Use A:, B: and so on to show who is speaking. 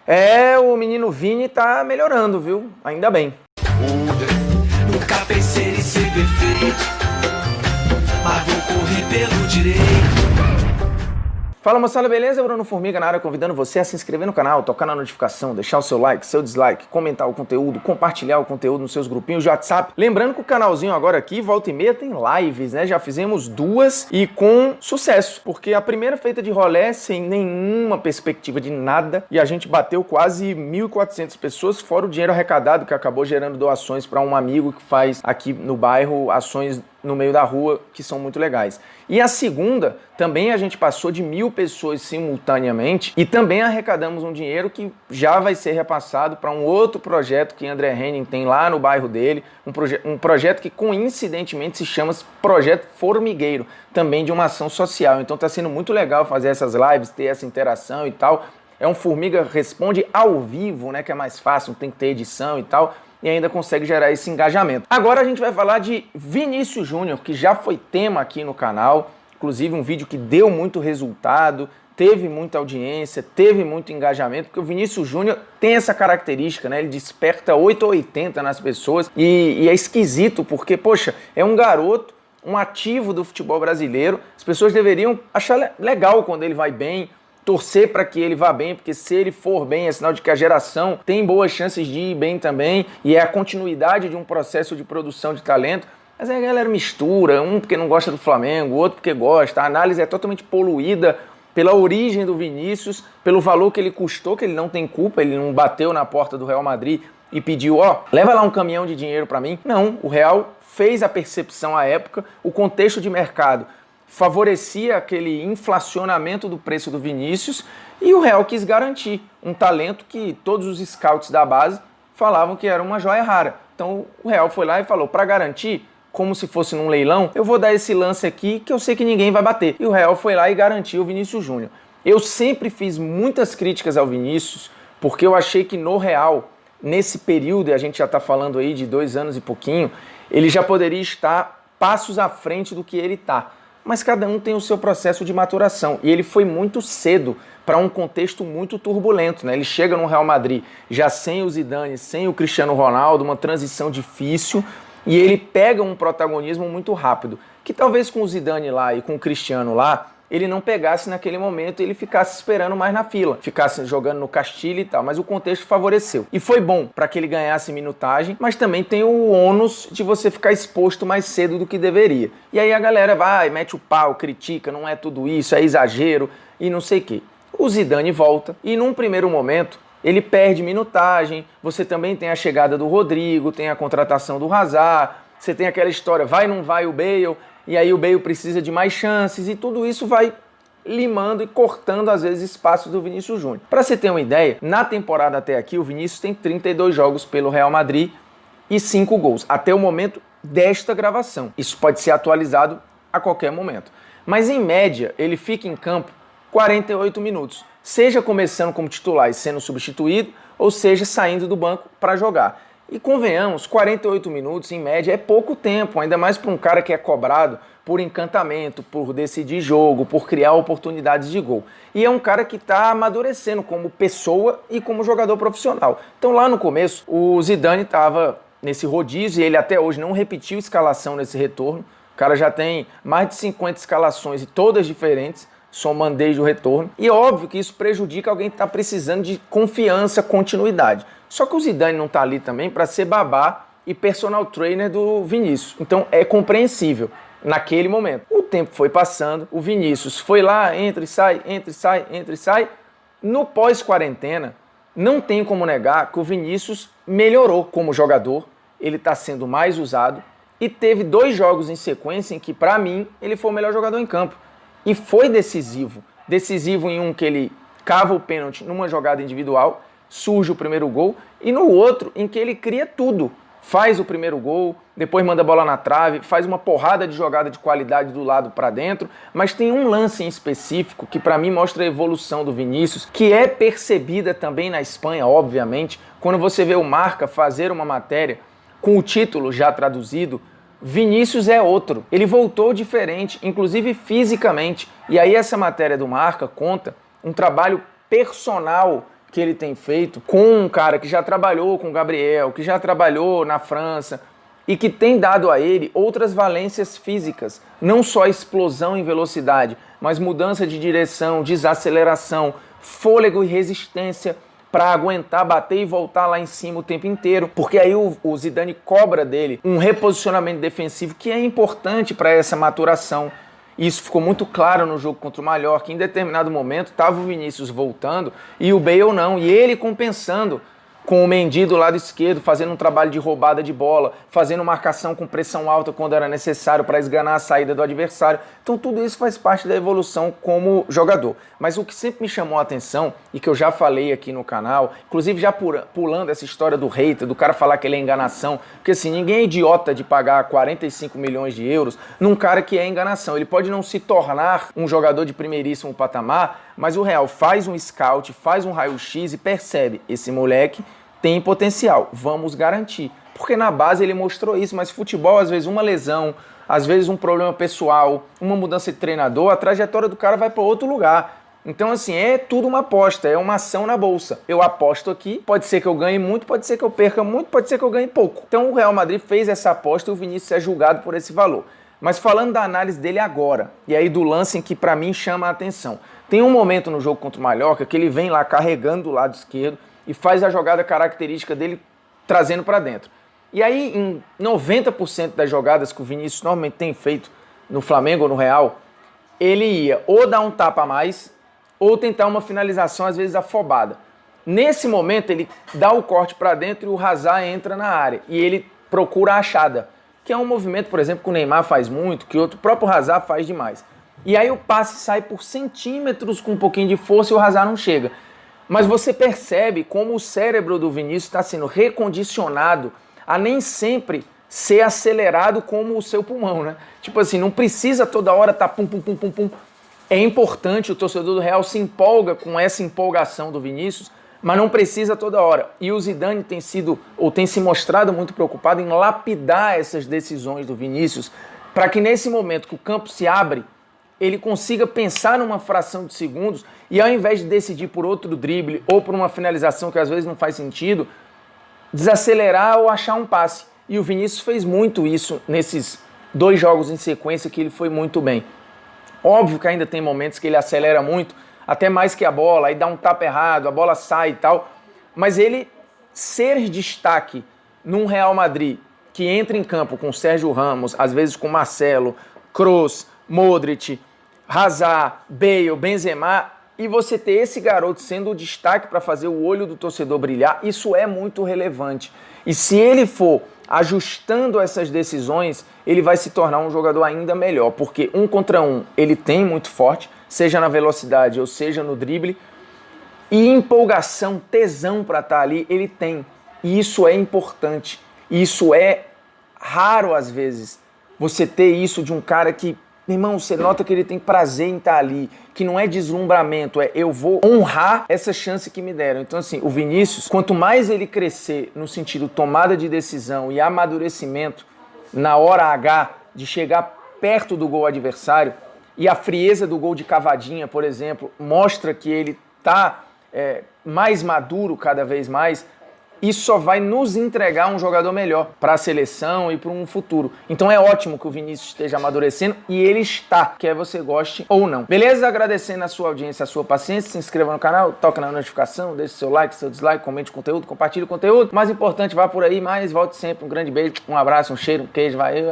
A: É, o menino Vini tá melhorando, viu? Ainda bem.
B: Nunca pensei em ser perfeito, mas vou correr pelo direito.
A: Fala moçada, beleza? Bruno Formiga na área, convidando você a se inscrever no canal, tocar na notificação, deixar o seu like, seu dislike, comentar o conteúdo, compartilhar o conteúdo nos seus grupinhos de WhatsApp. Lembrando que o canalzinho agora aqui, volta e meia, tem lives, né? Já fizemos 2 e com sucesso, porque a primeira feita de rolé, sem nenhuma perspectiva de nada, e a gente bateu quase 1.400 pessoas, fora o dinheiro arrecadado, que acabou gerando doações para um amigo que faz aqui no bairro ações no meio da rua, que são muito legais. E a segunda, também a gente passou de 1.000 pessoas simultaneamente e também arrecadamos um dinheiro que já vai ser repassado para um outro projeto que André Henning tem lá no bairro dele, um projeto que coincidentemente se chama Projeto Formigueiro, também de uma ação social. Então está sendo muito legal fazer essas lives, ter essa interação e tal. É um Formiga Responde ao vivo, né, que é mais fácil, não tem que ter edição e tal, e ainda consegue gerar esse engajamento. Agora a gente vai falar de Vinícius Júnior, que já foi tema aqui no canal, inclusive um vídeo que deu muito resultado, teve muita audiência, teve muito engajamento, porque o Vinícius Júnior tem essa característica, né? Ele desperta 880 nas pessoas e é esquisito, porque, poxa, é um garoto, um ativo do futebol brasileiro, as pessoas deveriam achar legal quando ele vai bem, torcer para que ele vá bem, porque se ele for bem é sinal de que a geração tem boas chances de ir bem também, e é a continuidade de um processo de produção de talento. Mas aí a galera mistura, um porque não gosta do Flamengo, outro porque gosta, a análise é totalmente poluída pela origem do Vinícius, pelo valor que ele custou, que ele não tem culpa, ele não bateu na porta do Real Madrid e pediu, leva lá um caminhão de dinheiro para mim. Não, o Real fez a percepção à época, o contexto de mercado favorecia aquele inflacionamento do preço do Vinícius e o Real quis garantir um talento que todos os scouts da base falavam que era uma joia rara. Então o Real foi lá e falou, para garantir, como se fosse num leilão, eu vou dar esse lance aqui que eu sei que ninguém vai bater. E o Real foi lá e garantiu o Vinícius Júnior. Eu sempre fiz muitas críticas ao Vinícius, porque eu achei que no Real, nesse período, e a gente já está falando aí de 2 anos e pouquinho, ele já poderia estar passos à frente do que ele está. Mas cada um tem o seu processo de maturação, e ele foi muito cedo para um contexto muito turbulento, né? Ele chega no Real Madrid já sem o Zidane, sem o Cristiano Ronaldo, uma transição difícil, e ele pega um protagonismo muito rápido, que talvez com o Zidane lá e com o Cristiano lá, ele não pegasse naquele momento e ele ficasse esperando mais na fila, ficasse jogando no Castilho e tal, mas o contexto favoreceu. E foi bom para que ele ganhasse minutagem, mas também tem o ônus de você ficar exposto mais cedo do que deveria. E aí a galera vai, mete o pau, critica, não é tudo isso, é exagero e não sei o quê. O Zidane volta e num primeiro momento ele perde minutagem, você também tem a chegada do Rodrigo, tem a contratação do Hazard, você tem aquela história, vai não vai o Bale, e aí o Bale precisa de mais chances, e tudo isso vai limando e cortando, às vezes, espaços do Vinícius Júnior. Para você ter uma ideia, na temporada até aqui, o Vinícius tem 32 jogos pelo Real Madrid e 5 gols, até o momento desta gravação. Isso pode ser atualizado a qualquer momento. Mas, em média, ele fica em campo 48 minutos, seja começando como titular e sendo substituído, ou seja, saindo do banco para jogar. E convenhamos, 48 minutos em média é pouco tempo, ainda mais para um cara que é cobrado por encantamento, por decidir jogo, por criar oportunidades de gol. E é um cara que está amadurecendo como pessoa e como jogador profissional. Então lá no começo, o Zidane estava nesse rodízio e ele até hoje não repetiu escalação nesse retorno. O cara já tem mais de 50 escalações e todas diferentes, somando desde o retorno. E é óbvio que isso prejudica alguém que está precisando de confiança, continuidade. Só que o Zidane não está ali também para ser babá e personal trainer do Vinícius. Então é compreensível naquele momento. O tempo foi passando, o Vinícius foi lá, entra e sai, entra e sai, entra e sai. No pós-quarentena, não tem como negar que o Vinícius melhorou como jogador, ele está sendo mais usado e teve 2 jogos em sequência em que, para mim, ele foi o melhor jogador em campo. E foi decisivo. Decisivo em um que ele cava o pênalti numa jogada individual, surge o primeiro gol, e no outro em que ele cria tudo. Faz o primeiro gol, depois manda a bola na trave, faz uma porrada de jogada de qualidade do lado para dentro, mas tem um lance em específico que para mim mostra a evolução do Vinícius, que é percebida também na Espanha, obviamente, quando você vê o Marca fazer uma matéria com o título já traduzido, Vinícius é outro. Ele voltou diferente, inclusive fisicamente. E aí essa matéria do Marca conta um trabalho personal que ele tem feito com um cara que já trabalhou com o Gabriel, que já trabalhou na França e que tem dado a ele outras valências físicas, não só explosão em velocidade, mas mudança de direção, desaceleração, fôlego e resistência para aguentar, bater e voltar lá em cima o tempo inteiro, porque aí o Zidane cobra dele um reposicionamento defensivo que é importante para essa maturação. Isso ficou muito claro no jogo contra o Mallorca. Em determinado momento estava o Vinícius voltando e o Bale não, e ele compensando com o Mendy do lado esquerdo, fazendo um trabalho de roubada de bola, fazendo marcação com pressão alta quando era necessário para esganar a saída do adversário. Então tudo isso faz parte da evolução como jogador. Mas o que sempre me chamou a atenção, e que eu já falei aqui no canal, inclusive já pulando essa história do hater, do cara falar que ele é enganação, porque assim, ninguém é idiota de pagar 45 milhões de euros num cara que é enganação. Ele pode não se tornar um jogador de primeiríssimo patamar, mas o Real faz um scout, faz um raio-x e percebe, esse moleque tem potencial, vamos garantir. Porque na base ele mostrou isso, mas futebol, às vezes uma lesão, às vezes um problema pessoal, uma mudança de treinador, a trajetória do cara vai para outro lugar. Então assim, é tudo uma aposta, é uma ação na bolsa. Eu aposto aqui, pode ser que eu ganhe muito, pode ser que eu perca muito, pode ser que eu ganhe pouco. Então o Real Madrid fez essa aposta e o Vinícius é julgado por esse valor. Mas falando da análise dele agora, e aí do lance em que para mim chama a atenção. Tem um momento no jogo contra o Mallorca que ele vem lá carregando do lado esquerdo, e faz a jogada característica dele trazendo para dentro. E aí, em 90% das jogadas que o Vinícius normalmente tem feito no Flamengo ou no Real, ele ia ou dar um tapa a mais, ou tentar uma finalização, às vezes afobada. Nesse momento, ele dá o corte para dentro e o Hazard entra na área. E ele procura a achada, que é um movimento, por exemplo, que o Neymar faz muito, que o próprio Hazard faz demais. E aí o passe sai por centímetros com um pouquinho de força e o Hazard não chega. Mas você percebe como o cérebro do Vinícius está sendo recondicionado a nem sempre ser acelerado como o seu pulmão, né? Tipo assim, não precisa toda hora estar pum, pum, pum, pum, pum. É importante, o torcedor do Real se empolga com essa empolgação do Vinícius, mas não precisa toda hora. E o Zidane tem se mostrado muito preocupado em lapidar essas decisões do Vinícius para que nesse momento que o campo se abre, ele consiga pensar numa fração de segundos e ao invés de decidir por outro drible ou por uma finalização que às vezes não faz sentido, desacelerar ou achar um passe. E o Vinícius fez muito isso nesses 2 jogos em sequência que ele foi muito bem. Óbvio que ainda tem momentos que ele acelera muito, até mais que a bola, aí dá um tapa errado, a bola sai e tal, mas ele ser destaque num Real Madrid que entra em campo com Sérgio Ramos, às vezes com Marcelo, Kroos, Modric, Hazard, Bale, Benzema, e você ter esse garoto sendo o destaque para fazer o olho do torcedor brilhar, isso é muito relevante. E se ele for ajustando essas decisões, ele vai se tornar um jogador ainda melhor, porque 1 contra 1 ele tem muito forte, seja na velocidade ou seja no drible, e empolgação, tesão para estar ali, ele tem. E isso é importante, isso é raro às vezes, você ter isso de um cara que, meu irmão, você nota que ele tem prazer em estar ali, que não é deslumbramento, é eu vou honrar essa chance que me deram. Então assim, o Vinícius, quanto mais ele crescer no sentido tomada de decisão e amadurecimento na hora H de chegar perto do gol adversário, e a frieza do gol de cavadinha, por exemplo, mostra que ele está mais maduro cada vez mais, isso só vai nos entregar um jogador melhor para a seleção e para um futuro. Então é ótimo que o Vinícius esteja amadurecendo e ele está, quer você goste ou não. Beleza? Agradecendo a sua audiência, a sua paciência, se inscreva no canal, toca na notificação, deixe seu like, seu dislike, comente o conteúdo, compartilhe o conteúdo. Mais importante, vá por aí, mas volte sempre. Um grande beijo, um abraço, um cheiro, um queijo, valeu.